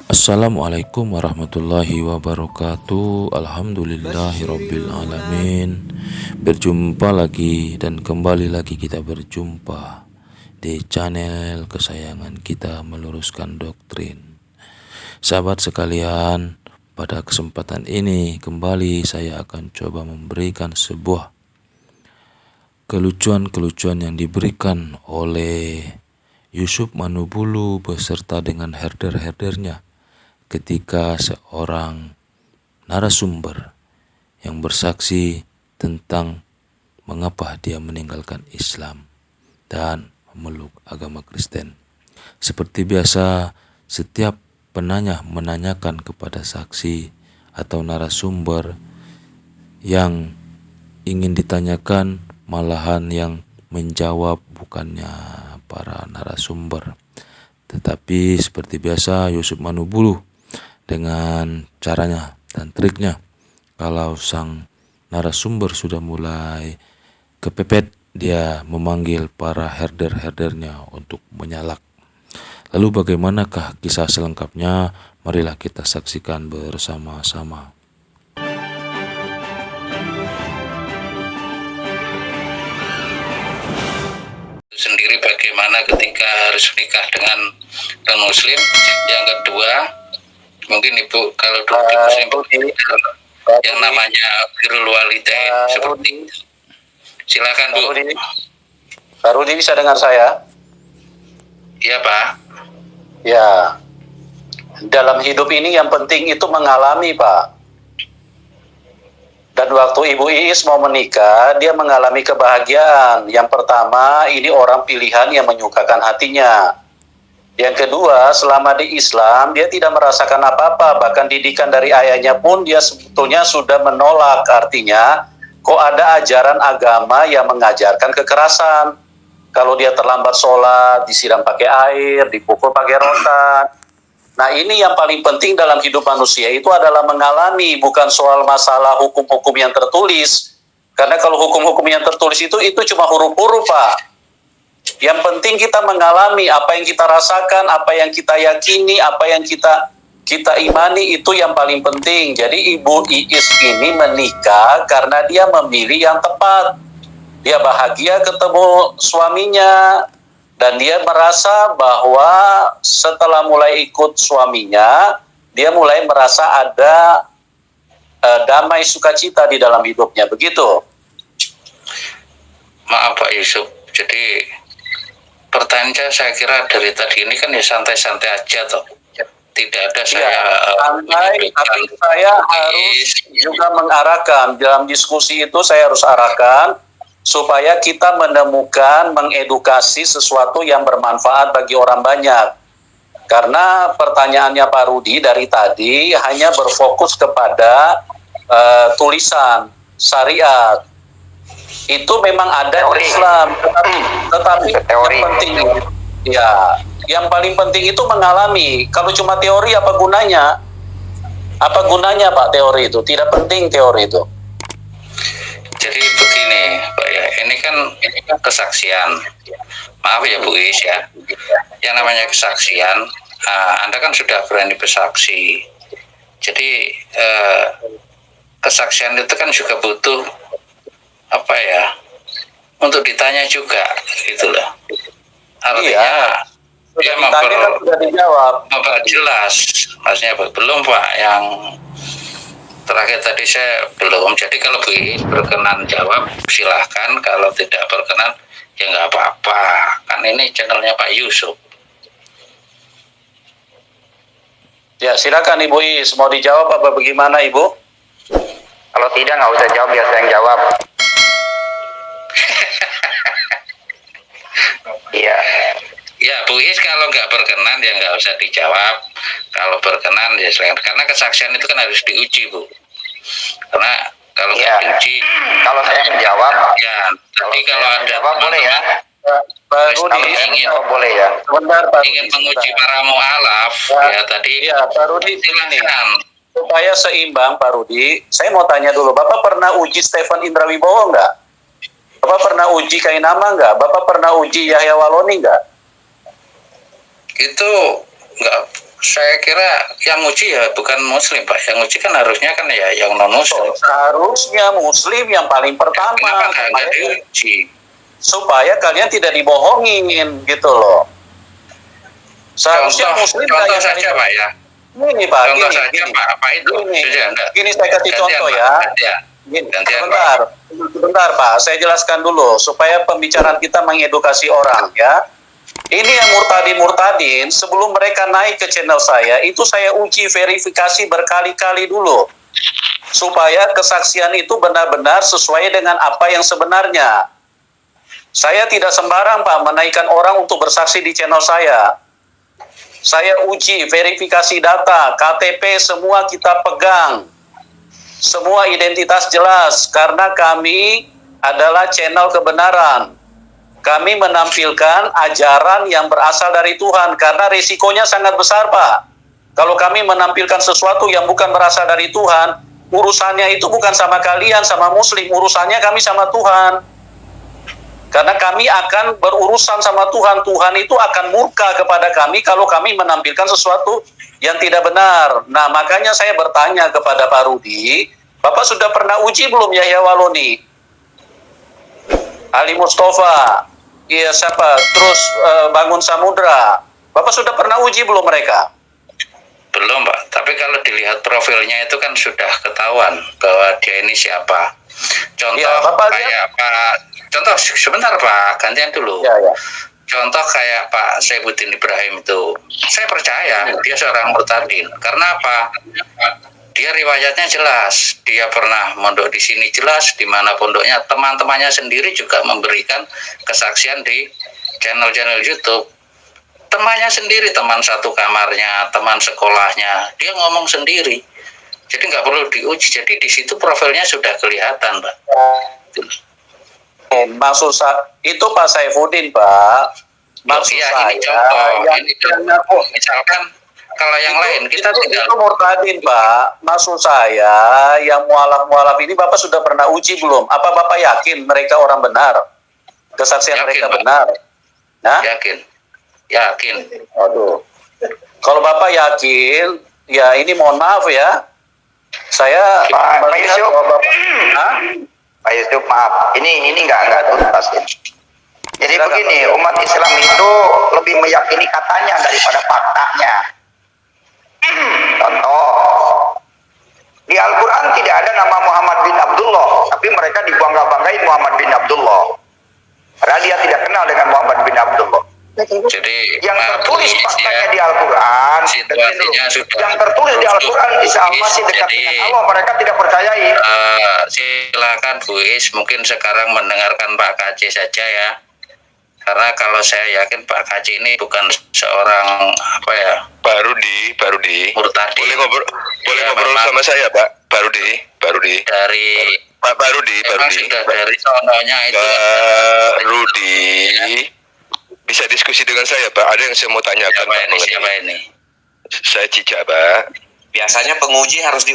Assalamualaikum warahmatullahi wabarakatuh. Alhamdulillahirabbil alamin. Berjumpa lagi dan kembali lagi kita berjumpa di channel kesayangan kita, Meluruskan Doktrin. Sahabat sekalian, pada kesempatan ini kembali saya akan coba memberikan sebuah kelucuan-kelucuan yang diberikan oleh Yusuf Manubulu beserta dengan herder-herdernya ketika seorang narasumber yang bersaksi tentang mengapa dia meninggalkan Islam dan memeluk agama Kristen. Seperti biasa, setiap penanya menanyakan kepada saksi atau narasumber yang ingin ditanyakan, malahan yang menjawab bukannya para narasumber. Tetapi seperti biasa, Yusuf Manubulu dengan caranya dan triknya, kalau sang narasumber sudah mulai kepepet, dia memanggil para herder-herdernya untuk menyalak. Lalu bagaimanakah kisah selengkapnya? Marilah kita saksikan bersama-sama. Sendiri bagaimana ketika harus menikah dengan non-muslim. Yang kedua, mungkin Ibu kalau di muslim yang namanya birrul walidain seperti itu. Silakan Bu. Pak Rudi bisa dengar saya? Iya Pak. Ya, dalam hidup ini yang penting itu mengalami, Pak. Dan waktu Ibu Iis mau menikah, dia mengalami kebahagiaan. Yang pertama, ini orang pilihan yang menyukakan hatinya. Yang kedua, selama di Islam, dia tidak merasakan apa-apa. Bahkan didikan dari ayahnya pun dia sebetulnya sudah menolak. Artinya, kok ada ajaran agama yang mengajarkan kekerasan. Kalau dia terlambat sholat, disiram pakai air, dipukul pakai rotan. Nah, ini yang paling penting dalam hidup manusia itu adalah mengalami, bukan soal masalah hukum-hukum yang tertulis. Karena kalau hukum-hukum yang tertulis itu cuma huruf-huruf, Pak. Yang penting kita mengalami apa yang kita rasakan, apa yang kita yakini, apa yang kita imani, itu yang paling penting. Jadi Ibu Iis ini menikah karena dia memilih yang tepat. Dia bahagia ketemu suaminya. Dan dia merasa bahwa setelah mulai ikut suaminya, dia mulai merasa ada damai sukacita di dalam hidupnya. Begitu. Maaf Pak Yusuf. Jadi pertanyaan saya kira dari tadi ini kan ya santai-santai aja toh. Tidak ada saya santai, tapi saya harus juga mengarahkan. Dalam diskusi itu saya harus arahkan supaya kita menemukan, mengedukasi sesuatu yang bermanfaat bagi orang banyak. Karena pertanyaannya Pak Rudi dari tadi hanya berfokus kepada tulisan syariat. Itu memang ada teori. Islam, tetapi teori. Yang penting, ya, yang paling penting itu mengalami. Kalau cuma teori apa gunanya? Apa gunanya Pak teori itu? Tidak penting teori itu. Jadi begini Pak ya, ini kan kesaksian. Maaf ya Bu Is ya. Yang namanya kesaksian, Anda kan sudah berani bersaksi. Jadi kesaksian itu kan juga butuh apa ya? Untuk ditanya juga, gitulah. Artinya dia memperjelas, maksudnya belum Pak yang terakhir tadi saya belum. Jadi kalau Bu Iis berkenan jawab silahkan, kalau tidak berkenan ya nggak apa-apa. Kan ini channelnya Pak Yusuf. Ya silakan Ibu Iis, mau dijawab apa bagaimana Ibu? Kalau tidak nggak usah jawab, biar saya yang jawab. Iya. Ya Bu Iis kalau nggak berkenan ya nggak usah dijawab. Kalau berkenan ya silahkan. Karena kesaksian itu kan harus diuji Bu. Karena kalau nggak diuji, kalau saya menjawab, ya. Tapi kalau ada jawab boleh ya. Pak Rudi ingin boleh ya. Ingin menguji para mu'alaf, ya tadi. Ya Pak Rudi silakan. Supaya seimbang Pak Rudi, saya mau tanya dulu, Bapak pernah uji Stefan Indra Wibowo nggak? Bapak pernah uji Kainama nggak? Bapak pernah uji Yahya Waloni nggak? Itu nggak Saya kira yang uji ya bukan Muslim, Pak. Yang uji kan harusnya kan ya yang non Muslim. Seharusnya Muslim yang paling pertama. Kenapa nggak diuji? Supaya kalian tidak dibohongin gitu loh. Seharusnya Muslim contoh saja Pak ya. Ini Pak, contoh gini, saja gini. Pak itu. Gini saya kasih contoh ya. Sebentar Pak, saya jelaskan dulu supaya pembicaraan kita mengedukasi orang ya. Ini yang murtadin sebelum mereka naik ke channel saya, itu saya uji verifikasi berkali-kali dulu. Supaya kesaksian itu benar-benar sesuai dengan apa yang sebenarnya. Saya tidak sembarang Pak menaikkan orang untuk bersaksi di channel saya. Saya uji verifikasi data, KTP semua kita pegang. Semua identitas jelas karena kami adalah channel kebenaran. Kami menampilkan ajaran yang berasal dari Tuhan karena risikonya sangat besar Pak. Kalau kami menampilkan sesuatu yang bukan berasal dari Tuhan, urusannya itu bukan sama kalian, sama Muslim, urusannya kami sama Tuhan. Karena kami akan berurusan sama Tuhan. Tuhan itu akan murka kepada kami kalau kami menampilkan sesuatu yang tidak benar. Nah, makanya saya bertanya kepada Pak Rudi, Bapak sudah pernah uji belum Yahya Waloni? Ali Mustafa, iya siapa? Terus Bangun Samudra. Bapak sudah pernah uji belum mereka? Belum Pak, tapi kalau dilihat profilnya itu kan sudah ketahuan bahwa dia ini siapa. Contoh ya, kayak Pak, contoh sebentar Pak, gantian dulu. Ya. Contoh kayak Pak Saifuddin Ibrahim itu, saya percaya dia seorang murtadin. Karena apa? Dia riwayatnya jelas, dia pernah mondok di sini jelas, di mana pondoknya, teman-temannya sendiri juga memberikan kesaksian di channel-channel YouTube. Temannya sendiri, teman satu kamarnya, teman sekolahnya, dia ngomong sendiri. Jadi nggak perlu diuji. Jadi di situ profilnya sudah kelihatan, Pak. Maksud saya itu Pak Saifuddin, Pak. Maksud saya, ini contoh. Misalkan kalau yang lain kita tidak. Itu murtadin, Pak. Maksud saya yang mualaf-mualaf ini Bapak sudah pernah uji belum? Apa Bapak yakin mereka orang benar? Kesaksian yakin, mereka Pak. Benar? Nah? Yakin. Aduh. Kalau Bapak yakin, ya ini mohon maaf ya. Saya Pak Yusuf, Pak Yusuf maaf, ini nggak tuntas. Jadi begini, umat Islam itu lebih meyakini katanya daripada faktanya. Contoh, di Al-Quran tidak ada nama Muhammad bin Abdullah, tapi mereka dibangga-banggain Muhammad bin Abdullah. Padahal dia tidak kenal dengan Muhammad bin Abdullah. Jadi yang tertulis faktanya di Al-Quran, yang tertulis di Al-Quran Isa masih dekat dengan Allah, mereka tidak percayai. Silakan Bu Is, mungkin sekarang mendengarkan Pak KC saja ya. Karena kalau saya yakin Pak KC ini bukan seorang apa ya? Pak Rudi. Murtadi. Boleh ngobrol sama saya, Pak. Pak Rudi. Dari Pak Rudi. Sudah dari sononya itu. Pak Rudi. Bisa diskusi dengan saya, Pak. Ada yang saya mau tanyakan. Siapa ini? Saya Cica, Pak. Biasanya penguji harus di